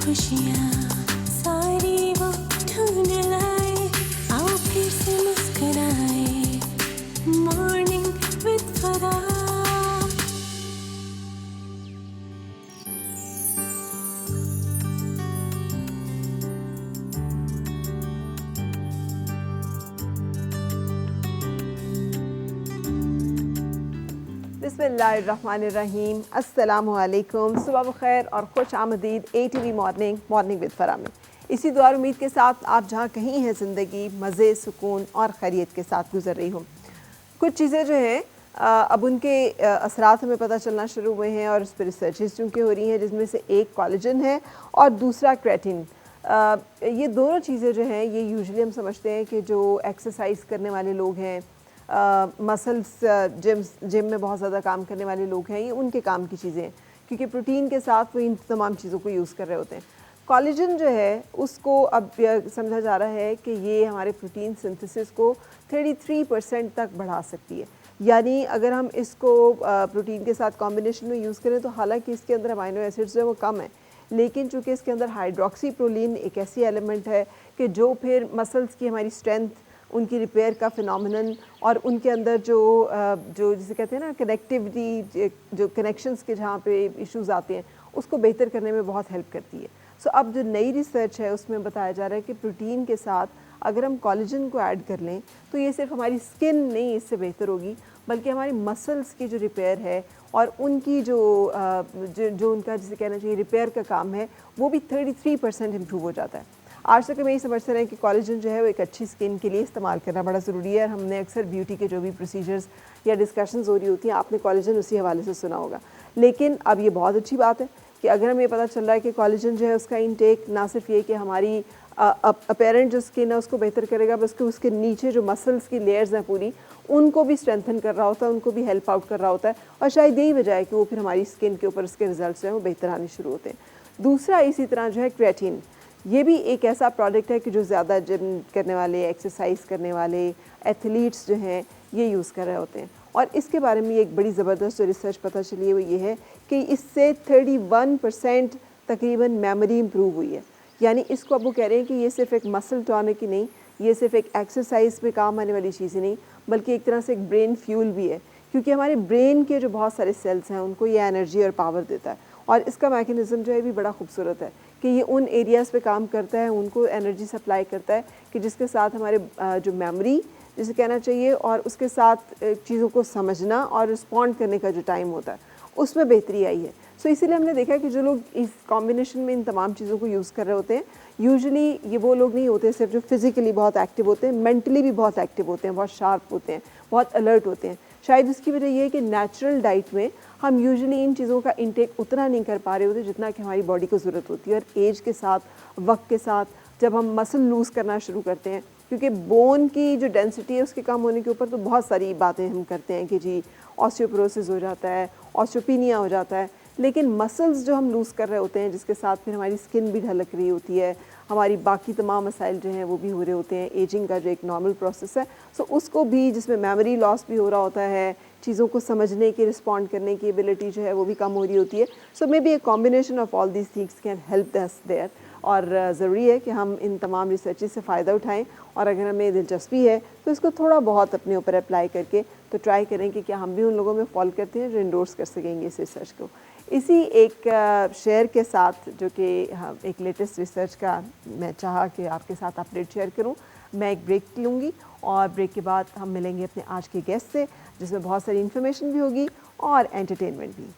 खुशियाँ सारी वो ढूंढ लाए, आओ फिर से मुस्कुराए, मॉर्निंग विद फरा। बिस्मिल्लाहिर्रहमानिर्रहीम, अस्सलामुअलैकुम, सुबह बखैर और खुश आमदीद ATV मॉर्निंग विद फरा में। इसी दुआ और उम्मीद के साथ आप जहाँ कहीं हैं ज़िंदगी मज़े, सुकून और खैरियत के साथ गुजर रही हूँ। कुछ चीज़ें जो हैं अब उनके असरात हमें पता चलना शुरू हुए हैं और उस पर रिसर्चेस चूँकि हो रही हैं, जिसमें से एक कोलेजन है और दूसरा क्रेटिन। ये दोनों चीज़ें जो हैं ये यूजुअली हम समझते हैं कि जो एक्सरसाइज करने वाले लोग हैं, मसल्स जिम में बहुत ज़्यादा काम करने वाले लोग हैं, ये उनके काम की चीज़ें हैं क्योंकि प्रोटीन के साथ वो इन तमाम चीज़ों को यूज़ कर रहे होते हैं। कोलेजन जो है उसको अब समझा जा रहा है कि ये हमारे प्रोटीन सिंथेसिस को 33% तक बढ़ा सकती है। यानी अगर हम इसको प्रोटीन के साथ कॉम्बिनेशन में यूज़ करें तो हालांकि इसके अंदर अमाइनो एसिड्स जो है वो कम है, लेकिन चूँकि इसके अंदर हाइड्रोक्सी प्रोलीन एक ऐसी एलिमेंट है कि जो फिर मसल्स की हमारी स्ट्रेंथ, उनकी रिपेयर का फिनोमिनन और उनके अंदर जो जिसे कहते हैं ना कनेक्टिविटी, जो कनेक्शंस के जहाँ पे इश्यूज़ आते हैं उसको बेहतर करने में बहुत हेल्प करती है। सो अब जो नई रिसर्च है उसमें बताया जा रहा है कि प्रोटीन के साथ अगर हम कोलेजन को ऐड कर लें तो ये सिर्फ हमारी स्किन नहीं इससे बेहतर होगी, बल्कि हमारी मसल्स की जो रिपेयर है और उनकी जो उनका जिसे कहना चाहिए रिपेयर का काम है वो भी 33% इम्प्रूव हो जाता है। आज तक हम यही समझते रहे कि कोलेजन जो है वो एक अच्छी स्किन के लिए इस्तेमाल करना बड़ा ज़रूरी है। हमने अक्सर ब्यूटी के जो भी प्रोसीजर्स या डिस्कशंस हो रही होती हैं, आपने कोलेजन उसी हवाले से सुना होगा। लेकिन अब ये बहुत अच्छी बात है कि अगर हमें पता चल रहा है कि कोलेजन जो है उसका इनटेक ना सिर्फ ये कि हमारी अपेरेंट जो स्किन है उसको बेहतर करेगा, बल्कि उसके नीचे जो मसल्स की लेयर्स हैं पूरी उनको भी स्ट्रेंथन कर रहा होता है, उनको भी हेल्प आउट कर रहा होता है, और शायद यही वजह है कि वो फिर हमारी स्किन के ऊपर उसके रिजल्ट जो है वो बेहतर आने शुरू होते हैं। दूसरा इसी तरह जो है क्रेटिन, ये भी एक ऐसा प्रोडक्ट है कि जो ज़्यादा जिम करने वाले, एक्सरसाइज करने वाले एथलीट्स जो हैं ये यूज़ कर रहे होते हैं। और इसके बारे में एक बड़ी ज़बरदस्त जो रिसर्च पता चली है वो ये है कि इससे 31% तकरीबन मेमोरी इम्प्रूव हुई है। यानी इसको अब वो कह रहे हैं कि ये सिर्फ एक मसल टॉनिक ही नहीं, ये सिर्फ एक एक्सरसाइज में काम आने वाली चीज़ ही नहीं, बल्कि एक तरह से एक ब्रेन फ्यूल भी है, क्योंकि हमारे ब्रेन के जो बहुत सारे सेल्स हैं उनको ये एनर्जी और पावर देता है। और इसका मैकेनिज़्म जो है भी बड़ा खूबसूरत है कि ये उन एरियाज़ पे काम करता है, उनको एनर्जी सप्लाई करता है कि जिसके साथ हमारे जो मेमोरी जिसे कहना चाहिए और उसके साथ चीज़ों को समझना और रिस्पॉन्ड करने का जो टाइम होता है उसमें बेहतरी आई है। सो इसीलिए हमने देखा कि जो लोग इस कॉम्बिनेशन में इन तमाम चीज़ों को यूज़ कर रहे होते हैं, यूजुअली ये वो लोग नहीं होते सिर्फ जो फिज़िकली बहुत एक्टिव होते हैं, मेंटली भी बहुत एक्टिव होते हैं, बहुत शार्प होते हैं, बहुत अलर्ट होते हैं। शायद उसकी वजह ये है कि नेचुरल डाइट में हम यूजुअली इन चीज़ों का इंटेक उतना नहीं कर पा रहे होते जितना कि हमारी बॉडी को ज़रूरत होती है। और एज के साथ, वक्त के साथ जब हम मसल लूज़ करना शुरू करते हैं, क्योंकि बोन की जो डेंसिटी है उसके कम होने के ऊपर तो बहुत सारी बातें हम करते हैं कि जी ऑस्टियोपोरोसिस हो जाता है, ऑस्टियोपीनिया हो जाता है, लेकिन मसल्स जो हम लूज़ कर रहे होते हैं जिसके साथ फिर हमारी स्किन भी ढलक रही होती है, हमारी बाकी तमाम मसाइल जो हैं वो भी हो रहे होते हैं, एजिंग का जो एक नॉर्मल प्रोसेस है, सो उसको भी, जिसमें मेमोरी लॉस भी हो रहा होता है, चीज़ों को समझने की, रिस्पॉन्ड करने की एबिलिटी जो है वो भी कम हो रही होती है। So may be a combination of all these things can help us there. और ज़रूरी है कि हम इन तमाम रिसर्चेस से फ़ायदा उठाएं, और अगर हमें दिलचस्पी है तो इसको थोड़ा बहुत अपने ऊपर अप्लाई करके तो ट्राई करें कि क्या हम भी उन लोगों में फॉलो करते हैं जो इंडोर्स कर सकेंगे इस रिसर्च को। इसी एक शेयर के साथ जो कि एक लेटेस्ट रिसर्च का मैं चाहा कि आपके साथ अपडेट शेयर करूं, मैं एक ब्रेक लूँगी और ब्रेक के बाद हम मिलेंगे अपने आज के गेस्ट से, जिसमें बहुत सारी इन्फॉर्मेशन भी होगी और एंटरटेनमेंट भी।